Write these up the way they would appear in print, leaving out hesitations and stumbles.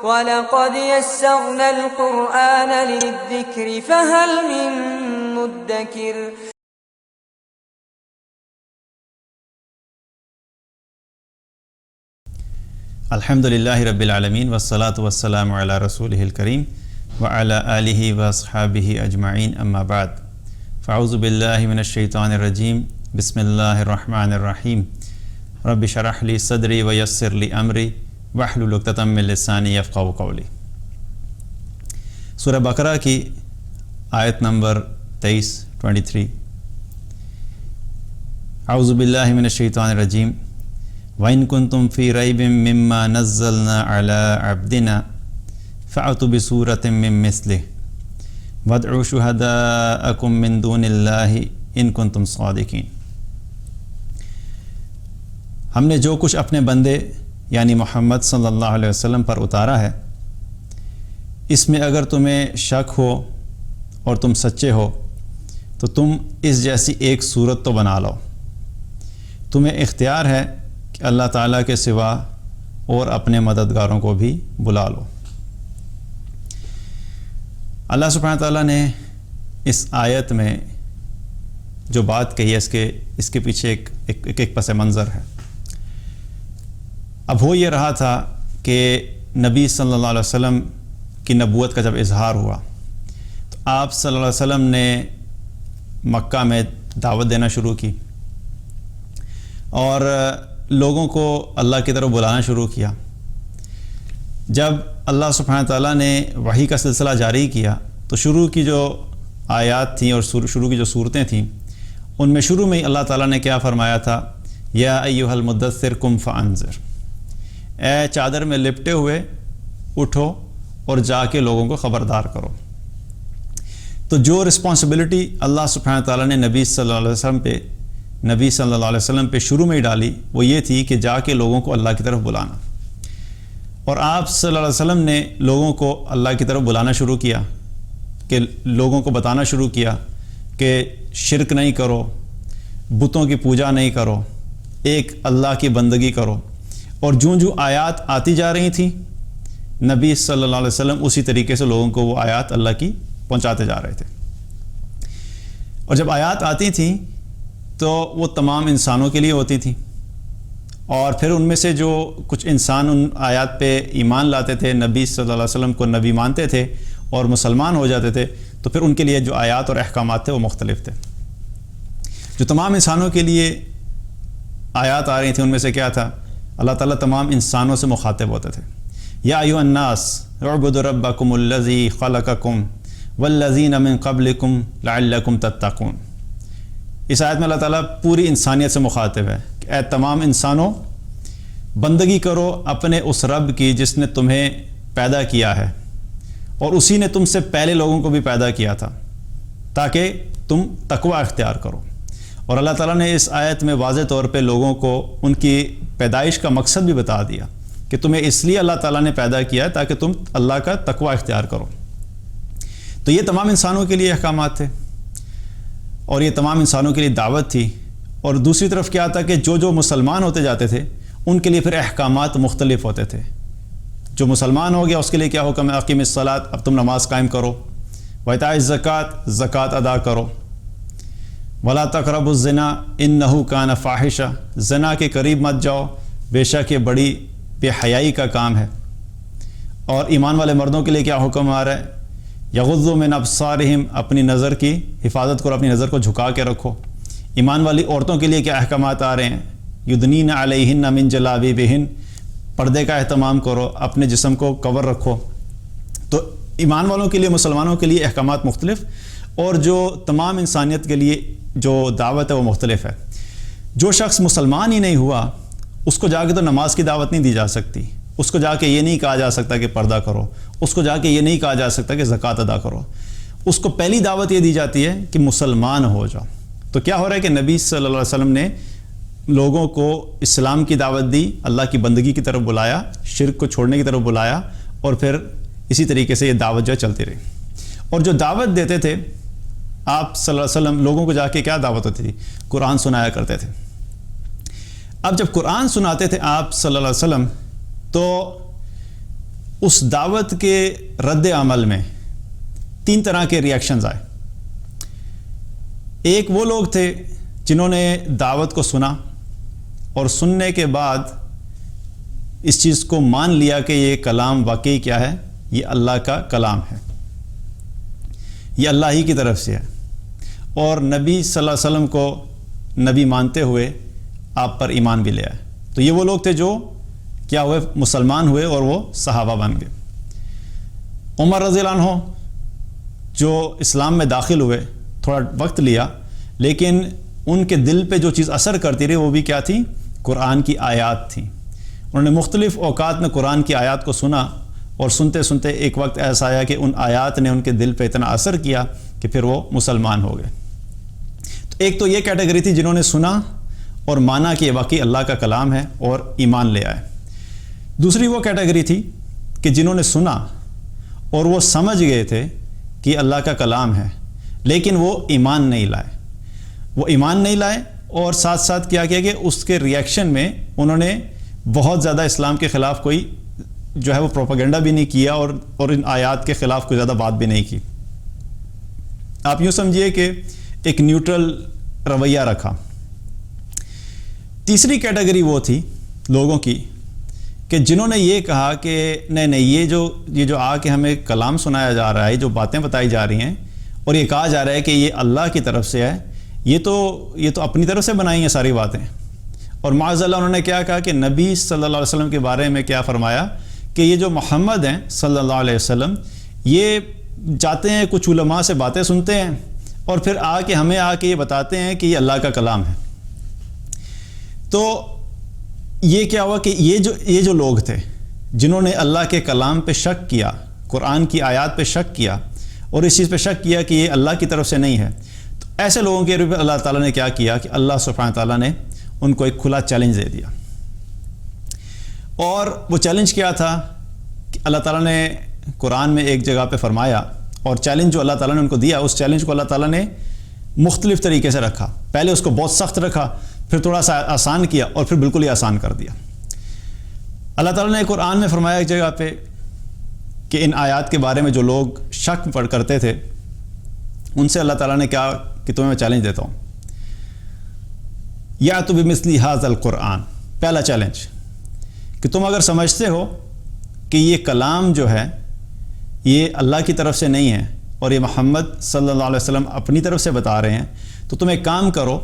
وَلَقَدْ يَسَّرْنَا الْقُرْآنَ لِلذِّكْرِ فَهَلْ مِن مُّدَّكِرٍ. الحمدللہ رب العالمین والصلاة والسلام علی رسولہ الکریم وعلی آلہ واصحابہ اجمعین، اما بعد، فاعوذ باللہ من الشیطان الرجیم، بسم اللہ الرحمن الرحیم، رب اشرح لی صدری ویسر لی امری واحلل عقدۃ من لسانی یفقہوا قولی۔ سورہ بقرہ کی آیت نمبر 23 اعوذ باللہ من الشیطان الرجیم، وَإِن كُنتُمْ فِي رَيْبٍ مِّمَّا نَزَّلْنَا عَلَىٰ عَبْدِنَا فَأْتُوا بِسُورَةٍ مِّن مِّثْلِهِ وَادْعُوا شُهَدَاءَكُم مِّن دُونِ اللَّهِ إِن كُنتُمْ صَادِقِينَ۔ ہم نے جو کچھ اپنے بندے یعنی محمد صلی اللہ علیہ وسلم پر اتارا ہے، اس میں اگر تمہیں شک ہو اور تم سچے ہو تو تم اس جیسی ایک صورت تو بنا لو۔ تمہیں اختیار ہے کہ اللہ تعالیٰ کے سوا اور اپنے مددگاروں کو بھی بلا لو۔ اللہ سبحانہ تعالیٰ نے اس آیت میں جو بات کہی ہے اس کے پیچھے ایک پس منظر ہے۔ اب ہو یہ رہا تھا کہ نبی صلی اللہ علیہ وسلم کی نبوت کا جب اظہار ہوا تو آپ صلی اللہ علیہ وسلم نے مکہ میں دعوت دینا شروع کی اور لوگوں کو اللہ کی طرف بلانا شروع کیا۔ جب اللہ سبحانہ تعالیٰ نے وحی کا سلسلہ جاری کیا تو شروع کی جو آیات تھیں اور شروع کی جو صورتیں تھیں، ان میں شروع میں ہی اللہ تعالیٰ نے کیا فرمایا تھا، یا ایھا المدثر قم فانذر، اے چادر میں لپٹے ہوئے اٹھو اور جا کے لوگوں کو خبردار کرو۔ تو جو رسپانسبلٹی اللہ سبحانہ تعالیٰ نے نبی صلی اللہ علیہ وسلم پہ شروع میں ہی ڈالی، وہ یہ تھی کہ جا کے لوگوں کو اللہ کی طرف بلانا۔ اور آپ صلی اللہ علیہ وسلم نے لوگوں کو اللہ کی طرف بلانا شروع کیا، کہ لوگوں کو بتانا شروع کیا کہ شرک نہیں کرو، بتوں کی پوجا نہیں کرو، ایک اللہ کی بندگی کرو۔ اور جو آیات آتی جا رہی تھیں، نبی صلی اللہ علیہ وسلم اسی طریقے سے لوگوں کو وہ آیات اللہ کی پہنچاتے جا رہے تھے۔ اور جب آیات آتی تھیں تو وہ تمام انسانوں کے لیے ہوتی تھیں، اور پھر ان میں سے جو کچھ انسان ان آیات پہ ایمان لاتے تھے، نبی صلی اللہ علیہ وسلم کو نبی مانتے تھے اور مسلمان ہو جاتے تھے، تو پھر ان کے لیے جو آیات اور احکامات تھے وہ مختلف تھے۔ جو تمام انسانوں کے لیے آیات آ رہی تھیں، ان میں سے کیا تھا، اللہ تعالیٰ تمام انسانوں سے مخاطب ہوتے تھے۔ یا ایھا الناس اعبدوا ربکم الذی خلقکم والذین من قبلکم لعلکم تتقون۔ اس آیت میں اللہ تعالیٰ پوری انسانیت سے مخاطب ہے کہ اے تمام انسانوں، بندگی کرو اپنے اس رب کی جس نے تمہیں پیدا کیا ہے، اور اسی نے تم سے پہلے لوگوں کو بھی پیدا کیا تھا تاکہ تم تقوی اختیار کرو۔ اور اللہ تعالیٰ نے اس آیت میں واضح طور پہ لوگوں کو ان کی پیدائش کا مقصد بھی بتا دیا کہ تمہیں اس لیے اللہ تعالیٰ نے پیدا کیا ہے تاکہ تم اللہ کا تقوی اختیار کرو۔ تو یہ تمام انسانوں کے لیے احکامات تھے اور یہ تمام انسانوں کے لیے دعوت تھی۔ اور دوسری طرف کیا تھا کہ جو مسلمان ہوتے جاتے تھے ان کے لیے پھر احکامات مختلف ہوتے تھے۔ جو مسلمان ہو گیا اس کے لیے کیا حکم ہے، اقیم الصلاۃ، اب تم نماز قائم کرو، وایتاء الزکوٰۃ، زکوٰۃ ادا کرو، ولا تقربوا الزنا انہ کان فاحشہ، زنا کے قریب مت جاؤ، بے شک یہ بڑی بے حیائی کا کام ہے۔ اور ایمان والے مردوں کے لیے کیا حکم آ رہا ہے، یغضوا من ابصارہم، اپنی نظر کی حفاظت کرو، اپنی نظر کو جھکا کے رکھو۔ ایمان والی عورتوں کے لیے کیا احکامات آ رہے ہیں، یدنین علیہن من جلابیبہن، پردے کا اہتمام کرو، اپنے جسم کو کور رکھو۔ تو ایمان والوں کے لیے، مسلمانوں کے لیے احکامات مختلف، اور جو تمام انسانیت کے لیے جو دعوت ہے وہ مختلف ہے۔ جو شخص مسلمان ہی نہیں ہوا اس کو جا کے تو نماز کی دعوت نہیں دی جا سکتی، اس کو جا کے یہ نہیں کہا جا سکتا کہ پردہ کرو، اس کو جا کے یہ نہیں کہا جا سکتا کہ زکوٰۃ ادا کرو۔ اس کو پہلی دعوت یہ دی جاتی ہے کہ مسلمان ہو جاؤ۔ تو کیا ہو رہا ہے کہ نبی صلی اللہ علیہ وسلم نے لوگوں کو اسلام کی دعوت دی، اللہ کی بندگی کی طرف بلایا، شرک کو چھوڑنے کی طرف بلایا، اور پھر اسی طریقے سے یہ دعوت جو چلتی رہی۔ اور جو دعوت دیتے تھے آپ صلی اللہ علیہ وسلم، لوگوں کو جا کے کیا دعوت ہوتی تھی، قرآن سنایا کرتے تھے۔ اب جب قرآن سناتے تھے آپ صلی اللہ علیہ وسلم تو اس دعوت کے رد عمل میں 3 طرح کے ریئیکشنز آئے۔ ایک وہ لوگ تھے جنہوں نے دعوت کو سنا اور سننے کے بعد اس چیز کو مان لیا کہ یہ کلام واقعی کیا ہے، یہ اللہ کا کلام ہے، یہ اللہ ہی کی طرف سے ہے، اور نبی صلی اللہ علیہ وسلم کو نبی مانتے ہوئے آپ پر ایمان بھی لے آئے۔ تو یہ وہ لوگ تھے جو کیا ہوئے، مسلمان ہوئے اور وہ صحابہ بن گئے۔ عمر رضی اللہ عنہ جو اسلام میں داخل ہوئے، تھوڑا وقت لیا، لیکن ان کے دل پہ جو چیز اثر کرتی رہی وہ بھی کیا تھی، قرآن کی آیات تھیں۔ انہوں نے مختلف اوقات میں قرآن کی آیات کو سنا، اور سنتے سنتے ایک وقت ایسا آیا کہ ان آیات نے ان کے دل پہ اتنا اثر کیا کہ پھر وہ مسلمان ہو گئے۔ تو ایک تو یہ کیٹیگری تھی جنہوں نے سنا اور مانا کہ یہ واقعی اللہ کا کلام ہے اور ایمان لے آئے۔ دوسری وہ کیٹیگری تھی کہ جنہوں نے سنا اور وہ سمجھ گئے تھے کہ اللہ کا کلام ہے، لیکن وہ ایمان نہیں لائے۔ وہ ایمان نہیں لائے اور ساتھ ساتھ کیا کہ اس کے ریئیکشن میں انہوں نے بہت زیادہ اسلام کے خلاف کوئی جو ہے وہ پروپیگنڈا بھی نہیں کیا اور ان آیات کے خلاف کوئی زیادہ بات بھی نہیں کی۔ آپ یوں سمجھیے کہ ایک نیوٹرل رویہ رکھا۔ تیسری کیٹیگری وہ تھی لوگوں کی کہ جنہوں نے یہ کہا کہ نہیں یہ جو آ کے ہمیں کلام سنایا جا رہا ہے، جو باتیں بتائی جا رہی ہیں اور یہ کہا جا رہا ہے کہ یہ اللہ کی طرف سے ہے، یہ تو اپنی طرف سے بنائی ہیں ساری باتیں۔ اور معاذ اللہ انہوں نے کیا کہا کہ نبی صلی اللہ علیہ وسلم کے بارے میں کیا فرمایا کہ یہ جو محمد ہیں صلی اللہ علیہ وسلم، یہ جاتے ہیں کچھ علماء سے باتیں سنتے ہیں اور پھر ہمیں آ کے یہ بتاتے ہیں کہ یہ اللہ کا کلام ہے۔ تو یہ کیا ہوا کہ یہ جو لوگ تھے جنہوں نے اللہ کے کلام پہ شک کیا، قرآن کی آیات پہ شک کیا اور اس چیز پہ شک کیا کہ یہ اللہ کی طرف سے نہیں ہے، تو ایسے لوگوں کے لیے اللہ تعالیٰ نے کیا کیا کہ اللہ سبحانہ تعالیٰ نے ان کو ایک کھلا چیلنج دے دیا۔ اور وہ چیلنج کیا تھا کہ اللہ تعالیٰ نے قرآن میں ایک جگہ پہ فرمایا، اور چیلنج جو اللہ تعالیٰ نے ان کو دیا، اس چیلنج کو اللہ تعالیٰ نے مختلف طریقے سے رکھا۔ پہلے اس کو بہت سخت رکھا، پھر تھوڑا سا آسان کیا، اور پھر بالکل ہی آسان کر دیا۔ اللہ تعالیٰ نے قرآن میں فرمایا ایک جگہ پہ کہ ان آیات کے بارے میں جو لوگ شک کرتے تھے ان سے اللہ تعالیٰ نے کہا کہ تمہیں میں چیلنج دیتا ہوں، یا تو بمثلی ھذا القرآن، پہلا چیلنج کہ تم اگر سمجھتے ہو کہ یہ کلام جو ہے یہ اللہ کی طرف سے نہیں ہے اور یہ محمد صلی اللہ علیہ وسلم اپنی طرف سے بتا رہے ہیں، تو تم ایک کام کرو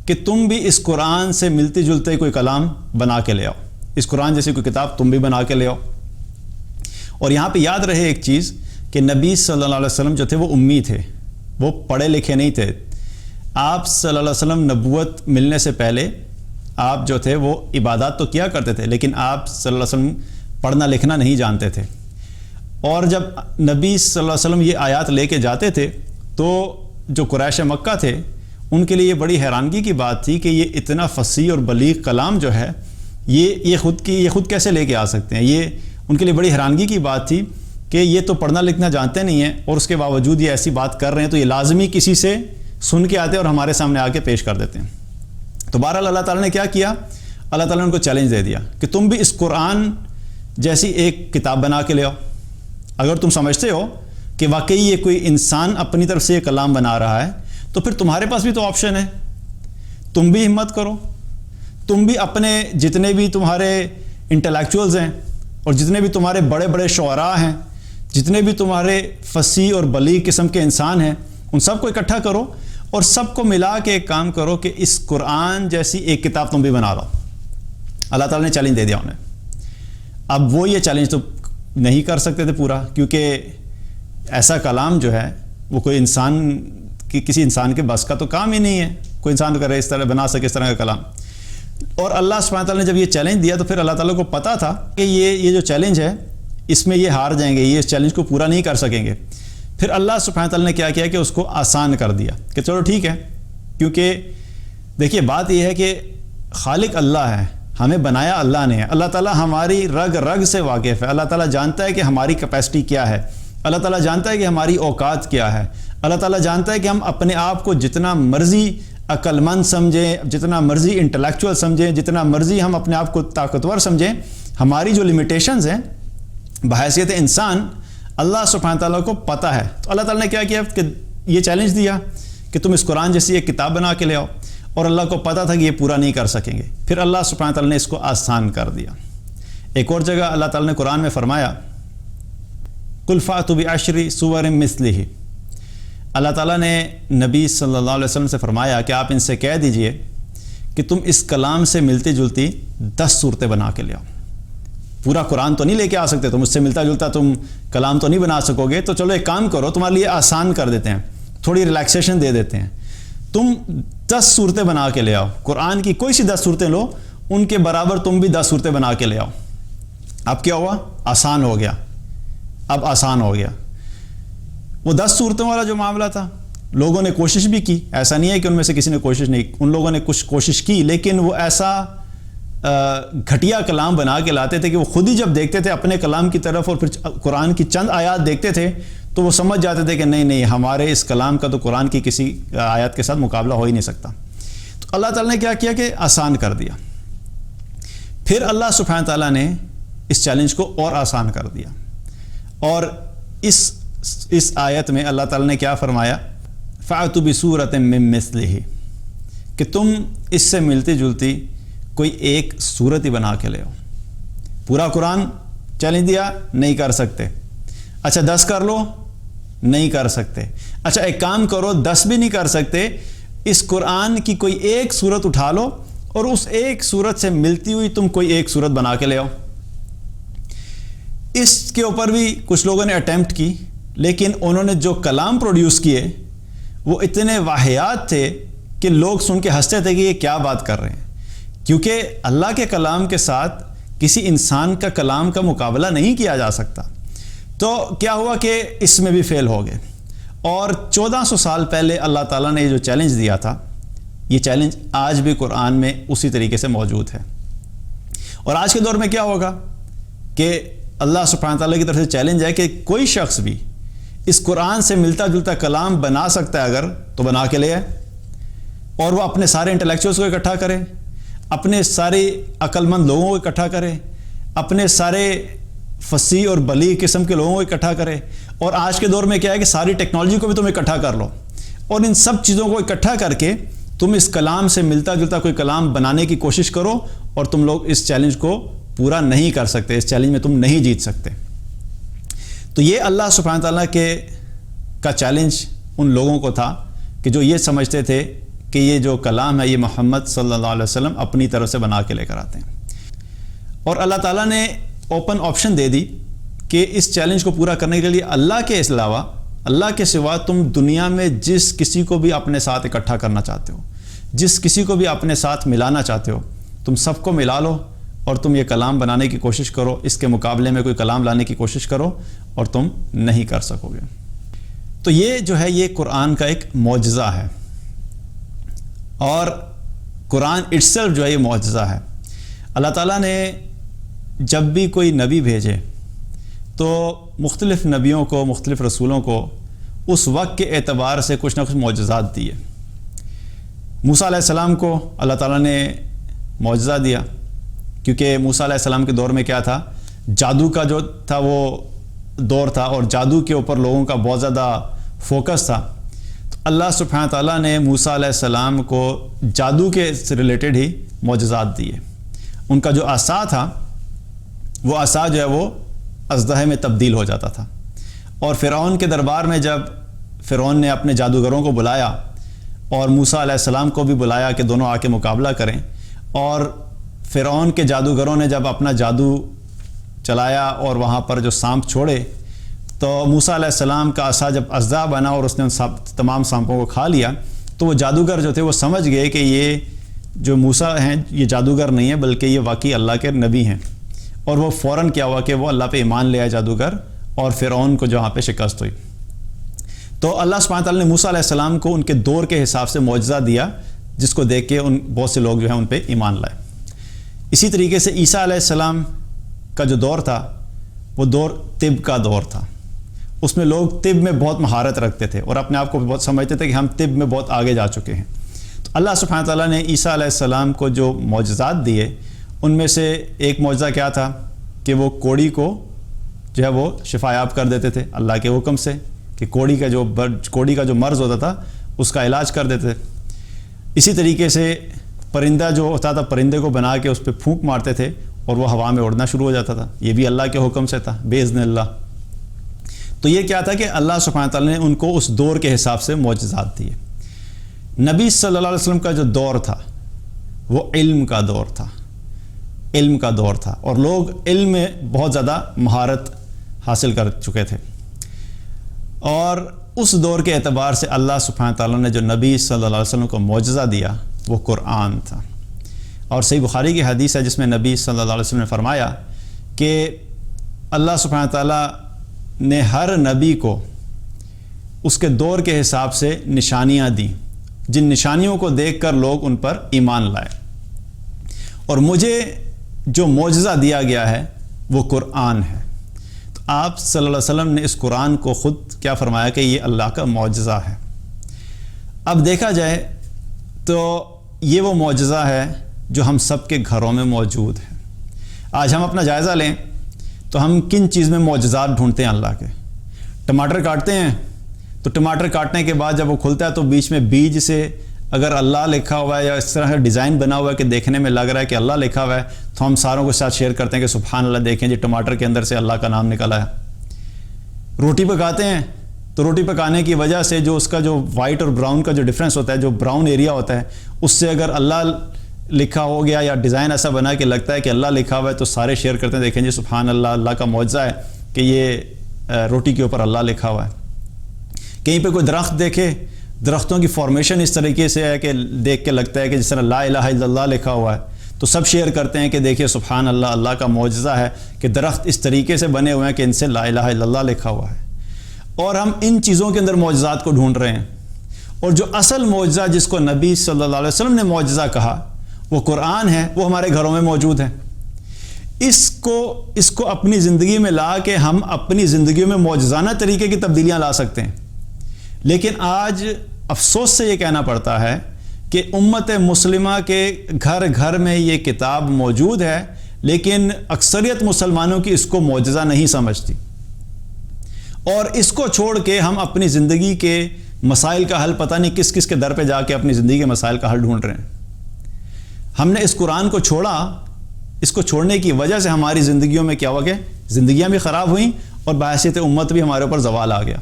کہ تم بھی اس قرآن سے ملتے جلتے کوئی کلام بنا کے لے آؤ، اس قرآن جیسی کوئی کتاب تم بھی بنا کے لے آؤ۔ اور یہاں پہ یاد رہے ایک چیز کہ نبی صلی اللہ علیہ وسلم جو تھے وہ امی تھے، وہ پڑھے لکھے نہیں تھے۔ آپ صلی اللہ علیہ وسلم نبوت ملنے سے پہلے آپ جو تھے وہ عبادات تو کیا کرتے تھے، لیکن آپ صلی اللہ علیہ وسلم پڑھنا لکھنا نہیں جانتے تھے۔ اور جب نبی صلی اللہ علیہ وسلم یہ آیات لے کے جاتے تھے تو جو قریش مکہ تھے ان کے لیے یہ بڑی حیرانگی کی بات تھی کہ یہ اتنا فصیح اور بلیغ کلام جو ہے یہ خود کیسے لے کے آ سکتے ہیں۔ یہ ان کے لیے بڑی حیرانگی کی بات تھی کہ یہ تو پڑھنا لکھنا جانتے نہیں ہیں اور اس کے باوجود یہ ایسی بات کر رہے ہیں، تو یہ لازمی کسی سے سن کے آتے ہیں اور ہمارے سامنے آ کے پیش کر دیتے ہیں۔ تو بہرحال اللہ تعالیٰ نے کیا کیا، اللہ تعالیٰ نے ان کو چیلنج دے دیا کہ تم بھی اس قرآن جیسی ایک کتاب بنا کے لے آؤ۔ اگر تم سمجھتے ہو کہ واقعی یہ کوئی انسان اپنی طرف سے یہ کلام بنا رہا ہے تو پھر تمہارے پاس بھی تو آپشن ہے، تم بھی ہمت کرو، تم بھی اپنے جتنے بھی تمہارے انٹلیکچوئلز ہیں اور جتنے بھی تمہارے بڑے بڑے شعراء ہیں، جتنے بھی تمہارے فصیح اور بلیغ قسم کے انسان ہیں، ان سب کو اکٹھا کرو اور سب کو ملا کے ایک کام کرو کہ اس قرآن جیسی ایک کتاب تم بھی بنا لو۔ اللہ تعالیٰ نے چیلنج دے دیا انہیں۔ اب وہ یہ چیلنج تو نہیں کر سکتے تھے پورا، کیونکہ ایسا کلام جو ہے وہ کوئی کسی انسان کے بس کا تو کام ہی نہیں ہے، کوئی انسان کرے اس طرح بنا سکے اس طرح کا کلام۔ اور اللہ سبحانہ تعالیٰ نے جب یہ چیلنج دیا تو پھر اللہ تعالیٰ کو پتہ تھا کہ یہ جو چیلنج ہے اس میں یہ ہار جائیں گے، یہ اس چیلنج کو پورا نہیں کر سکیں گے۔ پھر اللہ سبحانہ تعالیٰ نے کیا کیا کہ اس کو آسان کر دیا کہ چلو ٹھیک ہے، کیونکہ دیکھیے بات یہ ہے کہ خالق اللہ ہے، ہمیں بنایا اللہ نے ہے، اللہ تعالیٰ ہماری رگ رگ سے واقف ہے، اللہ تعالیٰ جانتا ہے کہ ہماری کیپیسٹی کیا ہے، اللہ تعالیٰ جانتا ہے کہ ہماری اوقات کیا ہے، اللہ تعالیٰ جانتا ہے کہ ہم اپنے آپ کو جتنا مرضی عقل مند سمجھیں، جتنا مرضی انٹلیکچوئل سمجھیں، جتنا مرضی ہم اپنے آپ کو طاقتور سمجھیں، ہماری جو لمیٹیشنز ہیں بحیثیت انسان اللہ سبحانہ تعالیٰ کو پتہ ہے. تو اللہ تعالیٰ نے کیا کیا کہ یہ چیلنج دیا کہ تم اس قرآن جیسی ایک کتاب بنا کے لے آؤ, اور اللہ کو پتہ تھا کہ یہ پورا نہیں کر سکیں گے. پھر اللہ سبحانہ تعالیٰ نے اس کو آسان کر دیا. ایک اور جگہ اللہ تعالیٰ نے قرآن میں فرمایا قُلْ فَأْتُوا بِعَشْرِ سُوَرٍ مِثْلِهِ. اللہ تعالیٰ نے نبی صلی اللہ علیہ وسلم سے فرمایا کہ آپ ان سے کہہ دیجئے کہ تم اس کلام سے ملتی جلتی 10 صورتیں بنا کے لے آؤ. پورا قرآن تو نہیں لے کے آ سکتے تم, اس سے ملتا جلتا تم کلام تو نہیں بنا سکو گے, تو چلو ایک کام کرو, تمہارے لیے آسان کر دیتے ہیں, تھوڑی ریلیکسیشن دے دیتے ہیں. تم 10 صورتیں بنا کے لے آؤ, قرآن کی کوئی سی 10 صورتیں لو, ان کے برابر تم بھی 10 صورتیں بنا کے لے آؤ. اب کیا ہوا؟ آسان ہو گیا. اب آسان ہو گیا. وہ 10 صورتوں والا جو معاملہ تھا, لوگوں نے کوشش بھی کی, ایسا نہیں ہے کہ ان میں سے کسی نے کوشش نہیں, ان لوگوں نے کچھ کوشش کی, لیکن وہ ایسا گھٹیا کلام بنا کے لاتے تھے کہ وہ خود ہی جب دیکھتے تھے اپنے کلام کی طرف اور پھر قرآن کی چند آیات دیکھتے تھے تو وہ سمجھ جاتے تھے کہ نہیں ہمارے اس کلام کا تو قرآن کی کسی آیات کے ساتھ مقابلہ ہو ہی نہیں سکتا. تو اللہ تعالیٰ نے کیا کیا کہ آسان کر دیا. پھر اللہ سبحانہ تعالیٰ نے اس چیلنج کو اور آسان کر دیا, اور اس آیت میں اللہ تعالیٰ نے کیا فرمایا فَأْتُوا بِسُورَةٍ مِّن مِّثْلِهِ, کہ تم اس سے ملتی جلتی کوئی ایک صورت ہی بنا کے لے آؤ. پورا قرآن چیلنج دیا, نہیں کر سکتے. اچھا 10 کر لو, نہیں کر سکتے. اچھا ایک کام کرو, 10 بھی نہیں کر سکتے, اس قرآن کی کوئی ایک صورت اٹھا لو اور اس ایک صورت سے ملتی ہوئی تم کوئی ایک صورت بنا کے لے آؤ. اس کے اوپر بھی کچھ لوگوں نے اٹیمپٹ کی, لیکن انہوں نے جو کلام پروڈیوس کیے وہ اتنے واہیات تھے کہ لوگ سن کے ہنستے تھے کہ یہ کیا بات کر رہے ہیں, کیونکہ اللہ کے کلام کے ساتھ کسی انسان کا کلام کا مقابلہ نہیں کیا جا سکتا. تو کیا ہوا کہ اس میں بھی فیل ہو گئے. اور 1400 سال پہلے اللہ تعالیٰ نے یہ جو چیلنج دیا تھا, یہ چیلنج آج بھی قرآن میں اسی طریقے سے موجود ہے. اور آج کے دور میں کیا ہوگا کہ اللہ سبحانہ تعالیٰ کی طرف سے چیلنج ہے کہ کوئی شخص بھی اس قرآن سے ملتا جلتا کلام بنا سکتا ہے اگر, تو بنا کے لے آئے, اور وہ اپنے سارے انٹلیکچوئلس کو اکٹھا کرے, اپنے سارے عقل مند لوگوں کو اکٹھا کرے, اپنے سارے فصیح اور بلیغ قسم کے لوگوں کو اکٹھا کرے. اور آج کے دور میں کیا ہے کہ ساری ٹیکنالوجی کو بھی تم اکٹھا کر لو, اور ان سب چیزوں کو اکٹھا کر کے تم اس کلام سے ملتا جلتا کوئی کلام بنانے کی کوشش کرو, اور تم لوگ اس چیلنج کو پورا نہیں کر سکتے, اس چیلنج میں تم نہیں جیت سکتے. تو یہ اللہ سبحانہ تعالیٰ کا چیلنج ان لوگوں کو تھا کہ جو یہ سمجھتے تھے کہ یہ جو کلام ہے یہ محمد صلی اللہ علیہ وسلم اپنی طرف سے بنا کے لے کر آتے ہیں. اور اللہ تعالیٰ نے اوپن آپشن دے دی کہ اس چیلنج کو پورا کرنے کے لیے اللہ کے علاوہ, اللہ کے سوا تم دنیا میں جس کسی کو بھی اپنے ساتھ اکٹھا کرنا چاہتے ہو, جس کسی کو بھی اپنے ساتھ ملانا چاہتے ہو, تم سب کو ملا لو اور تم یہ کلام بنانے کی کوشش کرو. اس کے مقابلے میں کوئی کلام لانے کی کوشش کرو اور تم نہیں کر سکو گے. تو یہ جو ہے یہ قرآن کا ایک معجزہ ہے, اور قرآن اٹسیلف جو ہے یہ معجزہ ہے. اللہ تعالیٰ نے جب بھی کوئی نبی بھیجے تو مختلف نبیوں کو, مختلف رسولوں کو اس وقت کے اعتبار سے کچھ نہ کچھ معجزات دیے. موسیٰ علیہ السلام کو اللہ تعالیٰ نے معجزہ دیا, کیونکہ موسیٰ علیہ السلام کے دور میں کیا تھا, جادو کا جو تھا وہ دور تھا, اور جادو کے اوپر لوگوں کا بہت زیادہ فوکس تھا. تو اللہ سبحانہ تعالیٰ نے موسیٰ علیہ السلام کو جادو کے ریلیٹڈ ہی معجزات دیے. ان کا جو عصا تھا وہ عصا جو ہے وہ اژدہے میں تبدیل ہو جاتا تھا. اور فرعون کے دربار میں جب فرعون نے اپنے جادوگروں کو بلایا اور موسیٰ علیہ السلام کو بھی بلایا کہ دونوں آ کے مقابلہ کریں, اور فرعون کے جادوگروں نے جب اپنا جادو چلایا اور وہاں پر جو سانپ چھوڑے, تو موسیٰ علیہ السلام کا عصا جب اژدہا بنا اور اس نے ان تمام سانپوں کو کھا لیا, تو وہ جادوگر جو تھے وہ سمجھ گئے کہ یہ جو موسیٰ ہیں یہ جادوگر نہیں ہے بلکہ یہ واقعی اللہ کے نبی ہیں. اور وہ فوراً کیا ہوا کہ وہ اللہ پہ ایمان لے آئے جادوگر, اور فرعون کو جہاں پہ شکست ہوئی. تو اللہ سبحانہ تعالیٰ نے موسیٰ علیہ السلام کو ان کے دور کے حساب سے معجزہ دیا, جس کو دیکھ کے بہت سے لوگ جو ہیں ان پہ ایمان لائے. اسی طریقے سے عیسیٰ علیہ السلام کا جو دور تھا وہ دور طب کا دور تھا. اس میں لوگ طب میں بہت مہارت رکھتے تھے اور اپنے آپ کو بہت سمجھتے تھے کہ ہم طب میں بہت آگے جا چکے ہیں. تو اللہ سبحانہ تعالیٰ نے عیسیٰ علیہ السلام کو جو معجزات دیے ان میں سے ایک معجزہ کیا تھا کہ وہ کوڑی کو جو ہے وہ شفایاب کر دیتے تھے اللہ کے حکم سے، کہ کوڑی کا جو مرض ہوتا تھا اس کا علاج کر دیتے تھے۔ اسی طریقے سے پرندہ جو ہوتا تھا، پرندے کو بنا کے اس پہ پھونک مارتے تھے اور وہ ہوا میں اڑنا شروع ہو جاتا تھا، یہ بھی اللہ کے حکم سے تھا باذن اللہ۔ تو یہ کیا تھا کہ اللہ سبحانہ تعالیٰ نے ان کو اس دور کے حساب سے معجزات دیے۔ نبی صلی اللہ علیہ وسلم کا جو دور تھا وہ علم کا دور تھا، علم کا دور تھا، اور لوگ علم میں بہت زیادہ مہارت حاصل کر چکے تھے، اور اس دور کے اعتبار سے اللہ سبحانہ تعالیٰ نے جو نبی صلی اللہ علیہ وسلم کو معجزہ دیا وہ قرآن تھا۔ اور صحیح بخاری کی حدیث ہے جس میں نبی صلی اللہ علیہ وسلم نے فرمایا کہ اللہ سبحانہ تعالیٰ نے ہر نبی کو اس کے دور کے حساب سے نشانیاں دیں، جن نشانیوں کو دیکھ کر لوگ ان پر ایمان لائے، اور مجھے جو معجزہ دیا گیا ہے وہ قرآن ہے۔ تو آپ صلی اللہ علیہ وسلم نے اس قرآن کو خود کیا فرمایا کہ یہ اللہ کا معجزہ ہے۔ اب دیکھا جائے تو یہ وہ معجزہ ہے جو ہم سب کے گھروں میں موجود ہے۔ آج ہم اپنا جائزہ لیں تو ہم کن چیز میں معجزات ڈھونڈتے ہیں اللہ کے؟ ٹماٹر کاٹتے ہیں تو ٹماٹر کاٹنے کے بعد جب وہ کھلتا ہے تو بیچ میں بیج سے اگر اللہ لکھا ہوا ہے یا اس طرح ڈیزائن بنا ہوا ہے کہ دیکھنے میں لگ رہا ہے کہ اللہ لکھا ہوا ہے، تو ہم ساروں کے ساتھ شیئر کرتے ہیں کہ سبحان اللہ، دیکھیں جی ٹماٹر کے اندر سے اللہ کا نام نکلا ہے۔ روٹی پکاتے ہیں تو روٹی پکانے کی وجہ سے جو اس کا جو وائٹ اور براؤن کا جو ڈفرینس ہوتا ہے، جو براؤن ایریا ہوتا ہے، اس سے اگر اللہ لکھا ہو گیا یا ڈیزائن ایسا بنا کہ لگتا ہے کہ اللہ لکھا ہوا ہے تو سارے شیئر کرتے ہیں، دیکھیں جی سبحان اللہ، اللہ کا معجزہ ہے کہ یہ روٹی کے اوپر اللہ لکھا ہوا ہے۔ کہیں پہ کوئی درخت دیکھے، درختوں کی فارمیشن اس طریقے سے ہے کہ دیکھ کے لگتا ہے کہ جس طرح لا الہ الا اللہ لکھا ہوا ہے، تو سب شیئر کرتے ہیں کہ دیکھیے سبحان اللہ، اللہ کا معجزہ ہے کہ درخت اس طریقے سے بنے ہوئے ہیں کہ ان سے لا الہ الا اللہ لکھا ہوا ہے۔ اور ہم ان چیزوں کے اندر معجزات کو ڈھونڈ رہے ہیں، اور جو اصل معجزہ جس کو نبی صلی اللہ علیہ وسلم نے معجزہ کہا وہ قرآن ہے، وہ ہمارے گھروں میں موجود ہے۔ اس کو اپنی زندگی میں لا کے ہم اپنی زندگیوں میں معجزانہ طریقے کی تبدیلیاں لا سکتے ہیں۔ لیکن آج افسوس سے یہ کہنا پڑتا ہے کہ امت مسلمہ کے گھر گھر میں یہ کتاب موجود ہے، لیکن اکثریت مسلمانوں کی اس کو معجزہ نہیں سمجھتی، اور اس کو چھوڑ کے ہم اپنی زندگی کے مسائل کا حل پتہ نہیں کس کس کے در پہ جا کے اپنی زندگی کے مسائل کا حل ڈھونڈ رہے ہیں۔ ہم نے اس قرآن کو چھوڑا، اس کو چھوڑنے کی وجہ سے ہماری زندگیوں میں کیا ہوا کہ زندگیاں بھی خراب ہوئیں اور بحیثیت امت بھی ہمارے اوپر زوال آ گیا۔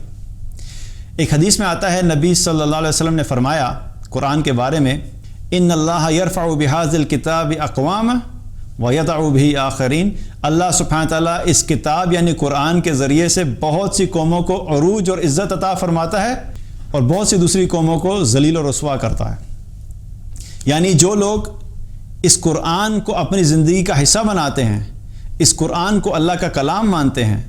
ایک حدیث میں آتا ہے نبی صلی اللہ علیہ وسلم نے فرمایا قرآن کے بارے میں، ان اللہ یرفع بہذا الکتاب اقوام ویضع بہ آخرین، اللہ سبحانہ تعالیٰ اس کتاب یعنی قرآن کے ذریعے سے بہت سی قوموں کو عروج اور عزت عطا فرماتا ہے اور بہت سی دوسری قوموں کو ذلیل و رسوا کرتا ہے۔ یعنی جو لوگ اس قرآن کو اپنی زندگی کا حصہ بناتے ہیں، اس قرآن کو اللہ کا کلام مانتے ہیں،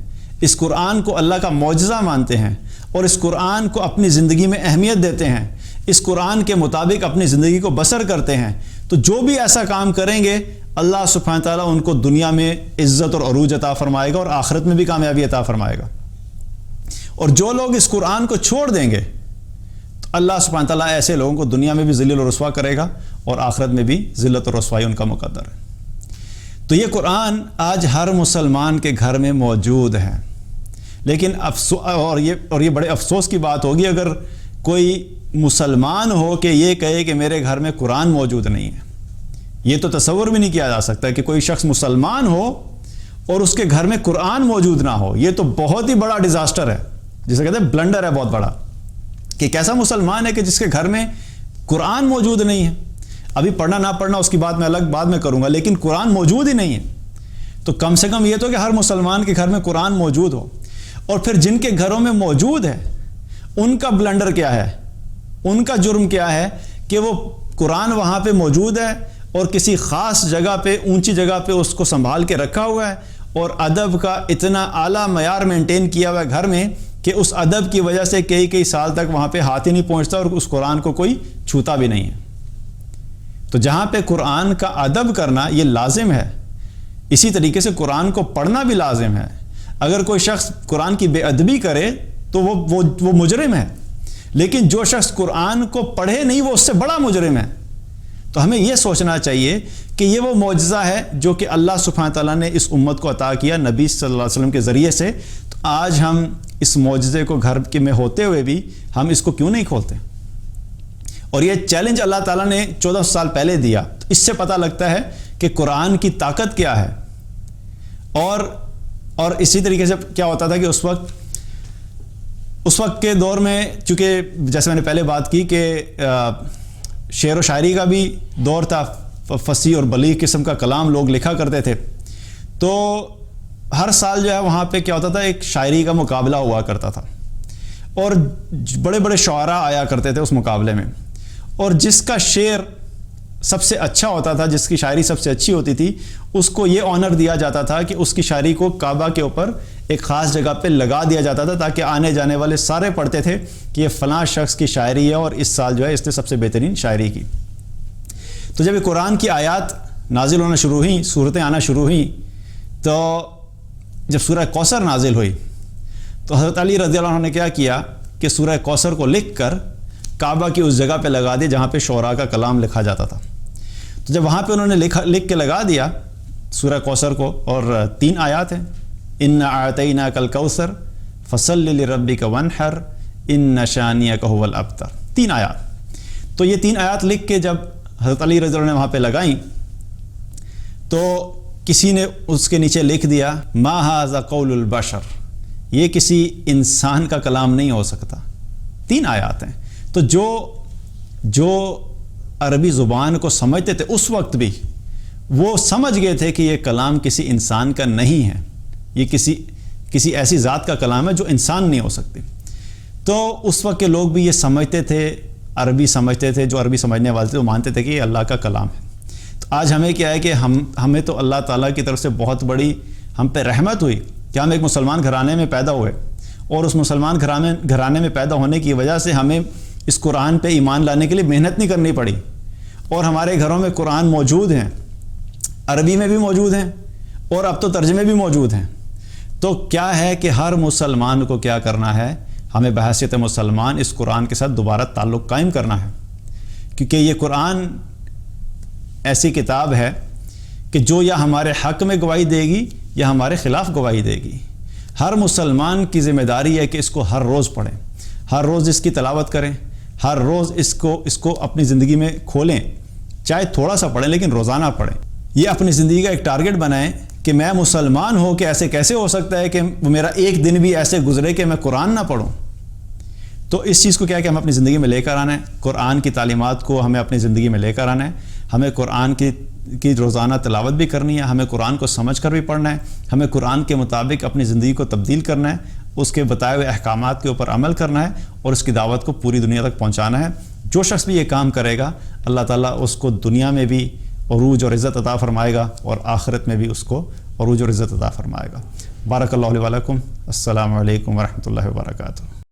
اس قرآن کو اللہ کا معجزہ مانتے ہیں، اور اس قرآن کو اپنی زندگی میں اہمیت دیتے ہیں، اس قرآن کے مطابق اپنی زندگی کو بسر کرتے ہیں، تو جو بھی ایسا کام کریں گے اللہ سبحانہ تعالیٰ ان کو دنیا میں عزت اور عروج عطا فرمائے گا اور آخرت میں بھی کامیابی عطا فرمائے گا۔ اور جو لوگ اس قرآن کو چھوڑ دیں گے تو اللہ سبحانہ تعالیٰ ایسے لوگوں کو دنیا میں بھی ذلیل و رسوا کرے گا اور آخرت میں بھی ذلت اور رسوائی ان کا مقدر ہے۔ تو یہ قرآن آج ہر مسلمان کے گھر میں موجود ہے، لیکن اور یہ بڑے افسوس کی بات ہوگی اگر کوئی مسلمان ہو کہ یہ کہے کہ میرے گھر میں قرآن موجود نہیں ہے۔ یہ تو تصور بھی نہیں کیا جا سکتا کہ کوئی شخص مسلمان ہو اور اس کے گھر میں قرآن موجود نہ ہو۔ یہ تو بہت ہی بڑا ڈیزاسٹر ہے، جسے کہتے ہیں بلنڈر ہے بہت بڑا، کہ کیسا مسلمان ہے کہ جس کے گھر میں قرآن موجود نہیں ہے۔ ابھی پڑھنا نہ پڑھنا اس کی بات میں الگ بعد میں کروں گا، لیکن قرآن موجود ہی نہیں ہے۔ تو کم سے کم یہ تو کہ ہر مسلمان کے گھر میں قرآن موجود ہو، اور پھر جن کے گھروں میں موجود ہے ان کا بلنڈر کیا ہے، ان کا جرم کیا ہے کہ وہ قرآن وہاں پہ موجود ہے اور کسی خاص جگہ پہ، اونچی جگہ پہ اس کو سنبھال کے رکھا ہوا ہے، اور ادب کا اتنا اعلیٰ معیار مینٹین کیا ہوا ہے گھر میں کہ اس ادب کی وجہ سے کئی سال تک وہاں پہ ہاتھ ہی نہیں پہنچتا اور اس قرآن کو کوئی چھوتا بھی نہیں ہے۔ تو جہاں پہ قرآن کا ادب کرنا یہ لازم ہے، اسی طریقے سے قرآن کو پڑھنا بھی لازم ہے۔ اگر کوئی شخص قرآن کی بے ادبی کرے تو وہ مجرم ہے، لیکن جو شخص قرآن کو پڑھے نہیں وہ اس سے بڑا مجرم ہے۔ تو ہمیں یہ سوچنا چاہیے کہ یہ وہ معجزہ ہے جو کہ اللہ سبحانہ تعالیٰ نے اس امت کو عطا کیا نبی صلی اللہ علیہ وسلم کے ذریعے سے. تو آج ہم اس معجزے کو گھر کے میں ہوتے ہوئے بھی ہم اس کو کیوں نہیں کھولتے؟ اور یہ چیلنج اللہ تعالیٰ نے 14 سال پہلے دیا. تو اس سے پتہ لگتا ہے کہ قرآن کی طاقت کیا ہے. اور اسی طریقے سے کیا ہوتا تھا کہ اس وقت کے دور میں، چونکہ جیسے میں نے پہلے بات کی کہ شعر و شاعری کا بھی دور تھا، فصیح اور بلیغ قسم کا کلام لوگ لکھا کرتے تھے. تو ہر سال جو ہے وہاں پہ کیا ہوتا تھا، ایک شاعری کا مقابلہ ہوا کرتا تھا اور بڑے بڑے شعراء آیا کرتے تھے اس مقابلے میں. اور جس کا شعر سب سے اچھا ہوتا تھا، جس کی شاعری سب سے اچھی ہوتی تھی، اس کو یہ آنر دیا جاتا تھا کہ اس کی شاعری کو کعبہ کے اوپر ایک خاص جگہ پہ لگا دیا جاتا تھا، تاکہ آنے جانے والے سارے پڑھتے تھے کہ یہ فلاں شخص کی شاعری ہے اور اس سال جو ہے اس نے سب سے بہترین شاعری کی. تو جب یہ قرآن کی آیات نازل ہونا شروع ہوئیں، صورتیں آنا شروع ہوئیں، تو جب سورہ کوثر نازل ہوئی تو حضرت علی رضی اللہ عنہ نے کیا کیا کہ سورہ کوثر کو لکھ کر کعبہ کی اس جگہ پہ لگا دی جہاں پہ شعراء کا کلام لکھا جاتا تھا. تو جب وہاں پہ انہوں نے لکھ کے لگا دیا سورہ کوثر کو، اور 3 آیات ہیں، اِنَّا أَعْطَيْنَاكَ الْكَوْثَرَ فَصَلِّ لِرَبِّكَ وَانْحَرْ إِنَّ شَانِئَكَ هُوَ الْأَبْتَرُ. 3 آیات. تو یہ 3 آیات لکھ کے جب حضرت علی رضی اللہ عنہ نے وہاں پہ لگائیں تو کسی نے اس کے نیچے لکھ دیا مَا هَذَا قَوْلُ الْبَشَرِ، یہ کسی انسان کا کلام نہیں ہو سکتا. 3 آیات ہیں. تو جو عربی زبان کو سمجھتے تھے اس وقت بھی، وہ سمجھ گئے تھے کہ یہ کلام کسی انسان کا نہیں ہے، یہ کسی ایسی ذات کا کلام ہے جو انسان نہیں ہو سکتی. تو اس وقت کے لوگ بھی یہ سمجھتے تھے، عربی سمجھتے تھے، جو عربی سمجھنے والے تھے وہ مانتے تھے کہ یہ اللہ کا کلام ہے. تو آج ہمیں کیا ہے کہ ہمیں تو اللہ تعالیٰ کی طرف سے بہت بڑی ہم پہ رحمت ہوئی کہ ہم ایک مسلمان گھرانے میں پیدا ہوئے، اور اس مسلمان گھرانے میں پیدا ہونے کی وجہ سے ہمیں اس قرآن پہ ایمان لانے کے لیے محنت نہیں کرنی پڑی، اور ہمارے گھروں میں قرآن موجود ہیں، عربی میں بھی موجود ہیں اور اب تو ترجمے بھی موجود ہیں. تو کیا ہے کہ ہر مسلمان کو کیا کرنا ہے، ہمیں بحیثیت مسلمان اس قرآن کے ساتھ دوبارہ تعلق قائم کرنا ہے، کیونکہ یہ قرآن ایسی کتاب ہے کہ جو یا ہمارے حق میں گواہی دے گی یا ہمارے خلاف گواہی دے گی. ہر مسلمان کی ذمہ داری ہے کہ اس کو ہر روز پڑھیں، ہر روز اس کی تلاوت کریں، ہر روز اس کو اپنی زندگی میں کھولیں، چاہے تھوڑا سا پڑھیں لیکن روزانہ پڑھیں. یہ اپنی زندگی کا ایک ٹارگٹ بنائیں کہ میں مسلمان ہوں کہ ایسے کیسے ہو سکتا ہے کہ میرا ایک دن بھی ایسے گزرے کہ میں قرآن نہ پڑھوں. تو اس چیز کو کیا ہے کہ ہم اپنی زندگی میں لے کر آنا ہے، قرآن کی تعلیمات کو ہمیں اپنی زندگی میں لے کر آنا ہے. ہمیں قرآن کی روزانہ تلاوت بھی کرنی ہے، ہمیں قرآن کو سمجھ کر بھی پڑھنا ہے، ہمیں قرآن کے مطابق اپنی زندگی کو تبدیل کرنا ہے، اس کے بتائے ہوئے احکامات کے اوپر عمل کرنا ہے، اور اس کی دعوت کو پوری دنیا تک پہنچانا ہے. جو شخص بھی یہ کام کرے گا اللہ تعالیٰ اس کو دنیا میں بھی عروج اور عزت عطا فرمائے گا، اور آخرت میں بھی اس کو عروج اور عزت عطا فرمائے گا. بارک اللہ علیہ ولکم. السلام علیکم ورحمۃ اللہ وبرکاتہ.